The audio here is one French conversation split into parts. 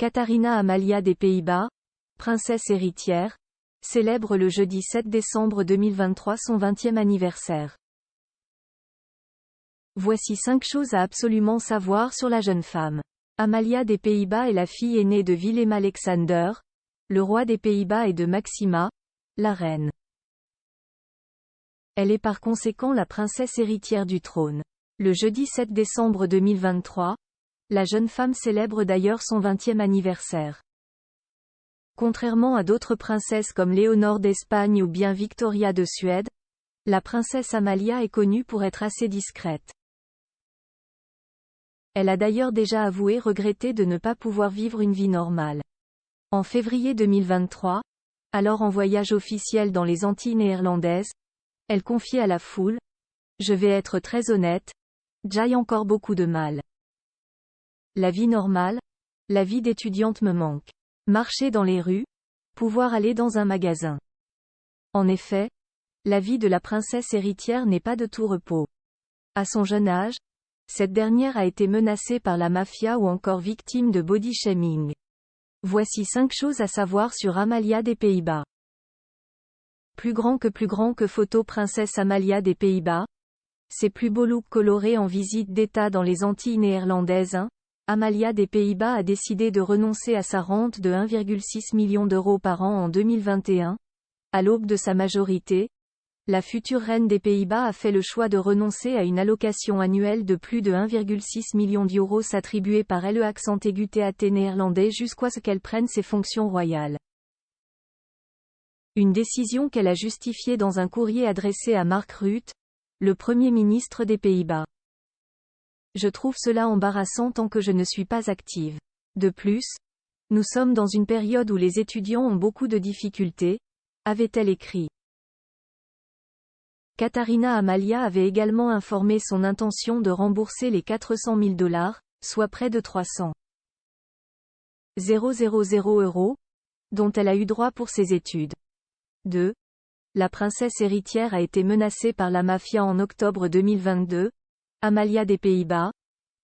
Katharina Amalia des Pays-Bas, princesse héritière, célèbre le jeudi 7 décembre 2023 son 20e anniversaire. Voici 5 choses à absolument savoir sur la jeune femme. Amalia des Pays-Bas est la fille aînée de Willem-Alexander, le roi des Pays-Bas, et de Maxima, la reine. Elle est par conséquent la princesse héritière du trône. Le jeudi 7 décembre 2023, la jeune femme célèbre d'ailleurs son 20e anniversaire. Contrairement à d'autres princesses comme Léonore d'Espagne ou bien Victoria de Suède, la princesse Amalia est connue pour être assez discrète. Elle a d'ailleurs déjà avoué regretter de ne pas pouvoir vivre une vie normale. En février 2023, alors en voyage officiel dans les Antilles néerlandaises, elle confiait à la foule: « Je vais être très honnête, j'ai encore beaucoup de mal. La vie normale, la vie d'étudiante me manque. Marcher dans les rues, pouvoir aller dans un magasin. » En effet, la vie de la princesse héritière n'est pas de tout repos. À son jeune âge, cette dernière a été menacée par la mafia ou encore victime de body shaming. Voici 5 choses à savoir sur Amalia des Pays-Bas. Plus grand que photo. Princesse Amalia des Pays-Bas. Ses plus beaux looks colorés en visite d'État dans les Antilles néerlandaises. Amalia des Pays-Bas a décidé de renoncer à sa rente de 1,6 million d'euros par an en 2021. À l'aube de sa majorité, la future reine des Pays-Bas a fait le choix de renoncer à une allocation annuelle de plus de 1,6 million d'euros attribuée par l'Accent-aigu-TAT néerlandais jusqu'à ce qu'elle prenne ses fonctions royales. Une décision qu'elle a justifiée dans un courrier adressé à Mark Rutte, le Premier ministre des Pays-Bas. « Je trouve cela embarrassant tant que je ne suis pas active. De plus, nous sommes dans une période où les étudiants ont beaucoup de difficultés », avait-elle écrit. Katharina Amalia avait également informé son intention de rembourser les 400 000 $, soit près de 300 000 €, dont elle a eu droit pour ses études. 2. La princesse héritière a été menacée par la mafia en octobre 2022. Amalia des Pays-Bas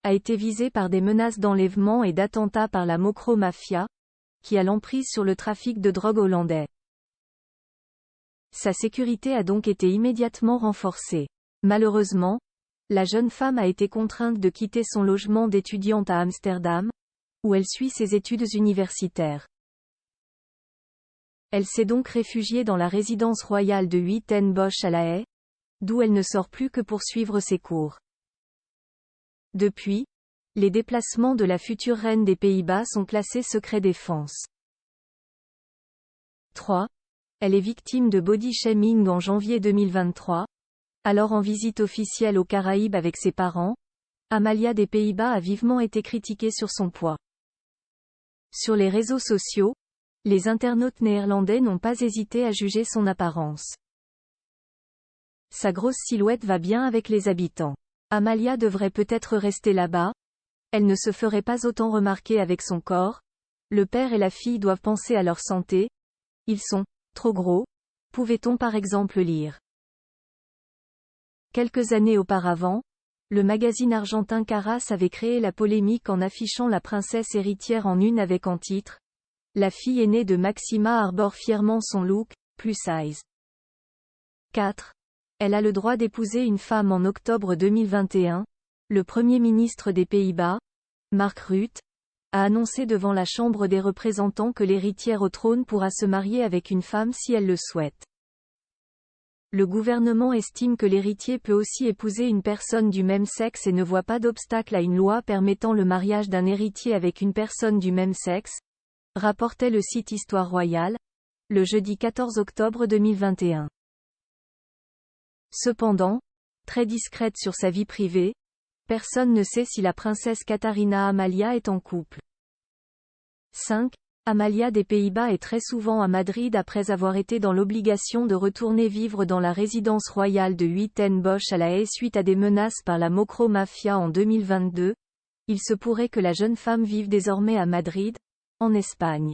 a été visée par des menaces d'enlèvement et d'attentats par la Mokro Mafia, qui a l'emprise sur le trafic de drogue hollandais. Sa sécurité a donc été immédiatement renforcée. Malheureusement, la jeune femme a été contrainte de quitter son logement d'étudiante à Amsterdam, où elle suit ses études universitaires. Elle s'est donc réfugiée dans la résidence royale de Huis-ten-Bosch à La Haye, d'où elle ne sort plus que pour suivre ses cours. Depuis, les déplacements de la future reine des Pays-Bas sont classés secret défense. 3. Elle est victime de body shaming en janvier 2023. Alors en visite officielle aux Caraïbes avec ses parents, Amalia des Pays-Bas a vivement été critiquée sur son poids. Sur les réseaux sociaux, les internautes néerlandais n'ont pas hésité à juger son apparence. Sa grosse silhouette va bien avec les habitants. Amalia devrait peut-être rester là-bas. Elle ne se ferait pas autant remarquer avec son corps. Le père et la fille doivent penser à leur santé. Ils sont trop gros, pouvait-on par exemple lire. Quelques années auparavant, le magazine argentin Caras avait créé la polémique en affichant la princesse héritière en une avec en titre: « La fille aînée de Maxima arbore fièrement son look, plus size ». 4. Elle a le droit d'épouser une femme. En octobre 2021, le Premier ministre des Pays-Bas, Mark Rutte, a annoncé devant la Chambre des représentants que l'héritière au trône pourra se marier avec une femme si elle le souhaite. Le gouvernement estime que l'héritier peut aussi épouser une personne du même sexe et ne voit pas d'obstacle à une loi permettant le mariage d'un héritier avec une personne du même sexe, rapportait le site Histoire Royale, le jeudi 14 octobre 2021. Cependant, très discrète sur sa vie privée, personne ne sait si la princesse Katharina Amalia est en couple. 5. Amalia des Pays-Bas est très souvent à Madrid après avoir été dans l'obligation de retourner vivre dans la résidence royale de Huis-ten-Bosch à La Haye suite à des menaces par la Mokro Mafia en 2022. Il se pourrait que la jeune femme vive désormais à Madrid, en Espagne.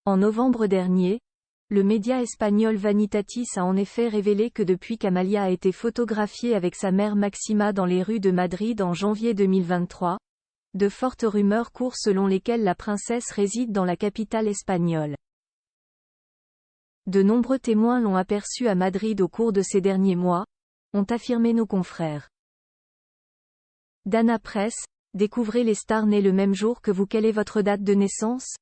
En novembre dernier, le média espagnol Vanitatis a en effet révélé que depuis qu'Amalia a été photographiée avec sa mère Maxima dans les rues de Madrid en janvier 2023, De fortes rumeurs courent selon lesquelles la princesse réside dans la capitale espagnole. De nombreux témoins l'ont aperçue à Madrid au cours de ces derniers mois, ont affirmé nos confrères. Dana Press, découvrez les stars nées le même jour que vous. Quelle est votre date de naissance?